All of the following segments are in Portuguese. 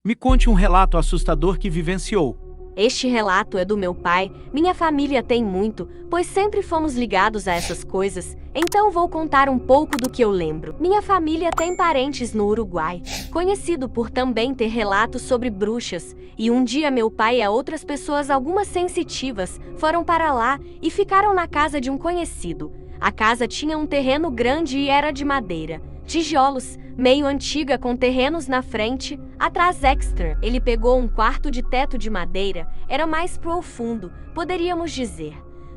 Me conte um relato assustador que vivenciou. Este relato é do meu pai. Minha família tem muito, pois sempre fomos ligados a essas coisas, então vou contar um pouco do que eu lembro. Minha família tem parentes no Uruguai, conhecido por também ter relatos sobre bruxas, e um dia meu pai e outras pessoas, algumas sensitivas, foram para lá e ficaram na casa de um conhecido. A casa tinha um terreno grande e era de madeira, tijolos, meio antiga com terrenos na frente, atrás extra. Ele pegou um quarto de teto de madeira, era mais profundo, poderíamos dizer.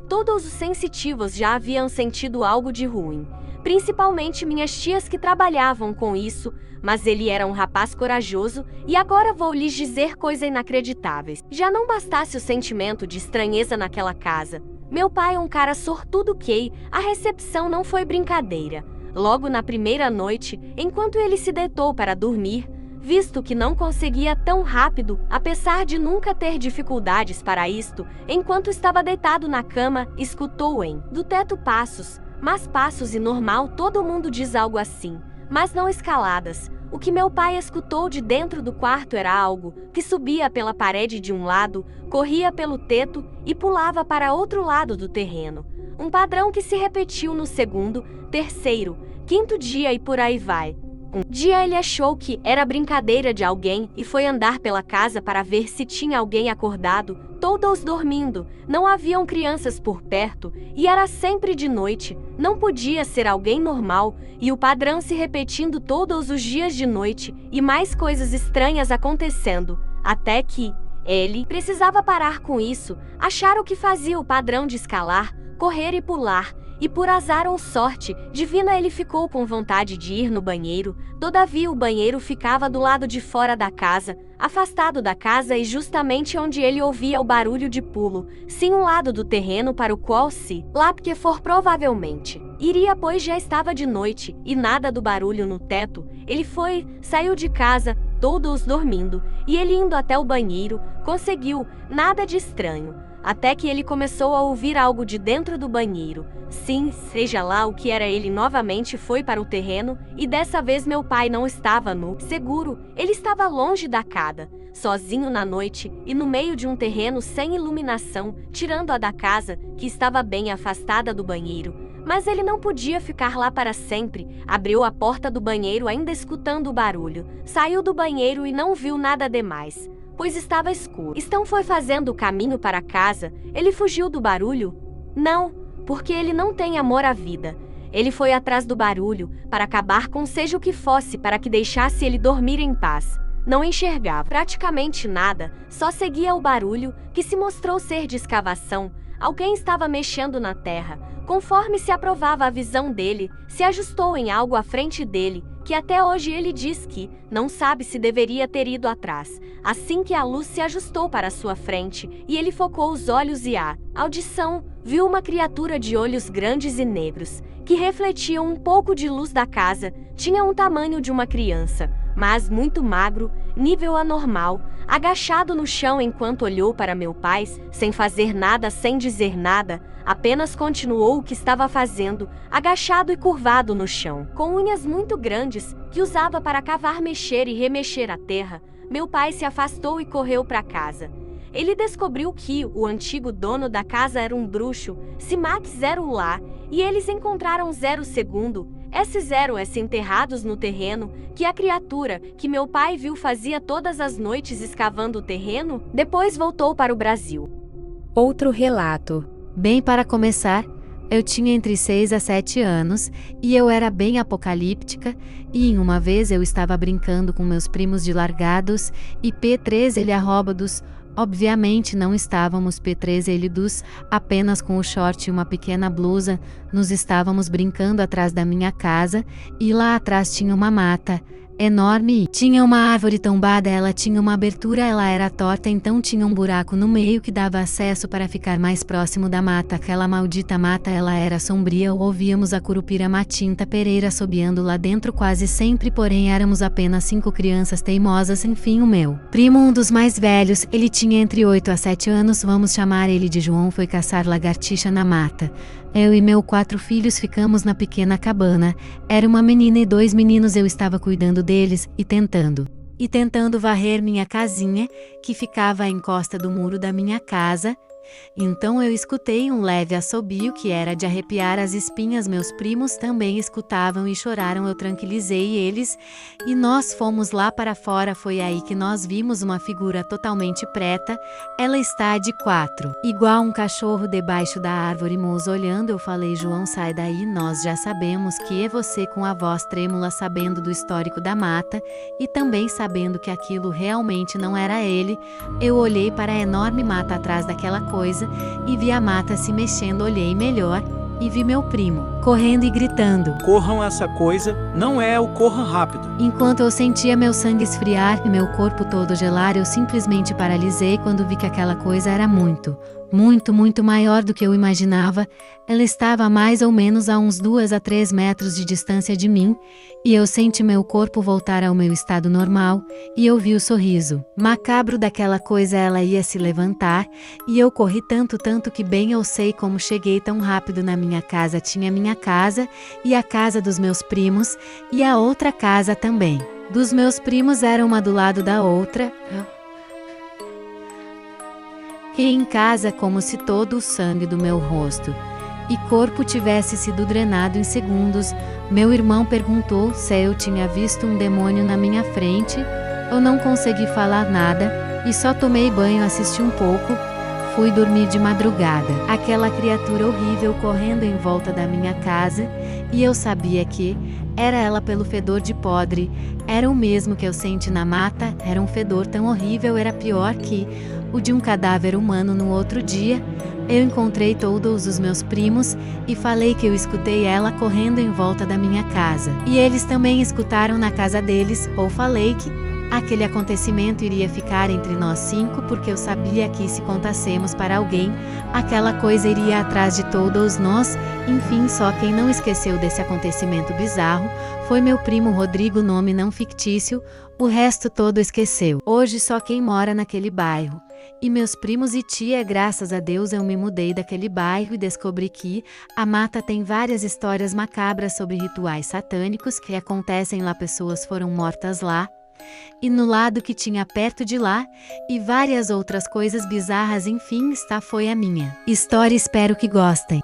Todos os sensitivos já haviam sentido algo de ruim, principalmente minhas tias que trabalhavam com isso, mas ele era um rapaz corajoso e agora vou lhes dizer coisas inacreditáveis. Já não bastasse o sentimento de estranheza naquela casa, meu pai é um cara sortudo que a recepção não foi brincadeira. Logo na primeira noite, enquanto ele se deitou para dormir, visto que não conseguia tão rápido, apesar de nunca ter dificuldades para isto, enquanto estava deitado na cama, escutou do teto passos, mas passos e normal todo mundo diz algo assim, mas não escaladas. O que meu pai escutou de dentro do quarto era algo que subia pela parede de um lado, corria pelo teto e pulava para outro lado do terreno. Um padrão que se repetiu no segundo, terceiro, quinto dia e por aí vai. Um dia ele achou que era brincadeira de alguém e foi andar pela casa para ver se tinha alguém acordado, todos dormindo, não haviam crianças por perto e era sempre de noite, não podia ser alguém normal e o padrão se repetindo todos os dias de noite e mais coisas estranhas acontecendo, até que ele precisava parar com isso, achar o que fazia o padrão de escalar, correr e pular. E por azar ou sorte divina ele ficou com vontade de ir no banheiro, todavia o banheiro ficava do lado de fora da casa, afastado da casa e justamente onde ele ouvia o barulho de pulo, sim um lado do terreno para o qual se lá porque for provavelmente iria pois já estava de noite e nada do barulho no teto, ele saiu de casa, todos dormindo, e ele indo até o banheiro, conseguiu, nada de estranho. Até que ele começou a ouvir algo de dentro do banheiro. Sim, seja lá o que era, ele novamente foi para o terreno e dessa vez meu pai não estava no seguro, ele estava longe da casa, sozinho na noite e no meio de um terreno sem iluminação, tirando a da casa, que estava bem afastada do banheiro. Mas ele não podia ficar lá para sempre, abriu a porta do banheiro ainda escutando o barulho, saiu do banheiro e não viu nada demais, pois estava escuro. Então foi fazendo o caminho para casa, ele fugiu do barulho? Não, porque ele não tem amor à vida. Ele foi atrás do barulho, para acabar com seja o que fosse, para que deixasse ele dormir em paz. Não enxergava praticamente nada, só seguia o barulho, que se mostrou ser de escavação. Alguém estava mexendo na terra. Conforme se aprovava a visão dele, se ajustou em algo à frente dele, que até hoje ele diz que não sabe se deveria ter ido atrás. Assim que a luz se ajustou para sua frente e ele focou os olhos e a audição, viu uma criatura de olhos grandes e negros, que refletiam um pouco de luz da casa, tinha um tamanho de uma criança, mas muito magro, nível anormal, agachado no chão enquanto olhou para meu pai, sem fazer nada, sem dizer nada, apenas continuou o que estava fazendo, agachado e curvado no chão, com unhas muito grandes, que usava para cavar, mexer e remexer a terra. Meu pai se afastou e correu para casa. Ele descobriu que o antigo dono da casa era um bruxo, se Max zero lá, e eles encontraram segundo, S0S enterrados no terreno, que a criatura que meu pai viu fazia todas as noites escavando o terreno, depois voltou para o Brasil. Outro relato. Bem, para começar, eu tinha entre 6 a 7 anos, e eu era bem apocalíptica, e em uma vez eu estava brincando com meus primos de largados, e P3 ele arróbados. Obviamente não estávamos P3 elidos, apenas com o short e uma pequena blusa, nos estávamos brincando atrás da minha casa, e lá atrás tinha uma mata enorme e tinha uma árvore tombada, ela tinha uma abertura, ela era torta, então tinha um buraco no meio que dava acesso para ficar mais próximo da mata. Aquela maldita mata, ela era sombria, ouvíamos a Curupira Matinta Pereira assobiando lá dentro quase sempre, porém éramos apenas 5 crianças teimosas. Enfim, o meu primo, um dos mais velhos, ele tinha entre 8 a 7 anos, vamos chamar ele de João, foi caçar lagartixa na mata. Eu e meus 4 filhos ficamos na pequena cabana. Era uma menina e 2 meninos, eu estava cuidando deles e tentando e tentando varrer minha casinha, que ficava à encosta do muro da minha casa. Então eu escutei um leve assobio que era de arrepiar as espinhas. Meus primos também escutavam e choraram. Eu tranquilizei eles e nós fomos lá para fora. Foi aí que nós vimos uma figura totalmente preta. Ela está de 4, igual um cachorro debaixo da árvore nos olhando. Eu falei: João, sai daí, nós já sabemos que é você, com a voz trêmula, sabendo do histórico da mata e também sabendo que aquilo realmente não era ele. Eu olhei para a enorme mata atrás daquela coisa e vi a mata se mexendo. Olhei melhor e vi meu primo correndo e gritando: Corram, essa coisa não é o corram rápido. Enquanto eu sentia meu sangue esfriar e meu corpo todo gelar, eu simplesmente paralisei quando vi que aquela coisa era muito maior do que eu imaginava. Ela estava mais ou menos a uns 2 a 3 metros de distância de mim, e eu senti meu corpo voltar ao meu estado normal, e eu vi o sorriso macabro daquela coisa. Ela ia se levantar, e eu corri tanto que bem eu sei como cheguei tão rápido na minha casa. Tinha minha casa, e a casa dos meus primos, e a outra casa também dos meus primos era uma do lado da outra. E em casa, como se todo o sangue do meu rosto e corpo tivesse sido drenado em segundos. Meu irmão perguntou se eu tinha visto um demônio na minha frente. Eu não consegui falar nada e só tomei banho, assisti um pouco, fui dormir de madrugada. Aquela criatura horrível correndo em volta da minha casa, e eu sabia que era ela pelo fedor de podre. Era o mesmo que eu senti na mata. Era um fedor tão horrível, era pior que o de um cadáver humano. No outro dia, eu encontrei todos os meus primos e falei que eu escutei ela correndo em volta da minha casa. E eles também escutaram na casa deles. Ou falei que aquele acontecimento iria ficar entre nós 5, porque eu sabia que se contássemos para alguém, aquela coisa iria atrás de todos nós. Enfim, só quem não esqueceu desse acontecimento bizarro foi meu primo Rodrigo, nome não fictício. O resto todo esqueceu. Hoje só quem mora naquele bairro e meus primos e tia. Graças a Deus eu me mudei daquele bairro e descobri que a mata tem várias histórias macabras sobre rituais satânicos que acontecem lá. Pessoas foram mortas lá e no lado que tinha perto de lá, e várias outras coisas bizarras. Enfim, esta foi a minha história. Espero que gostem.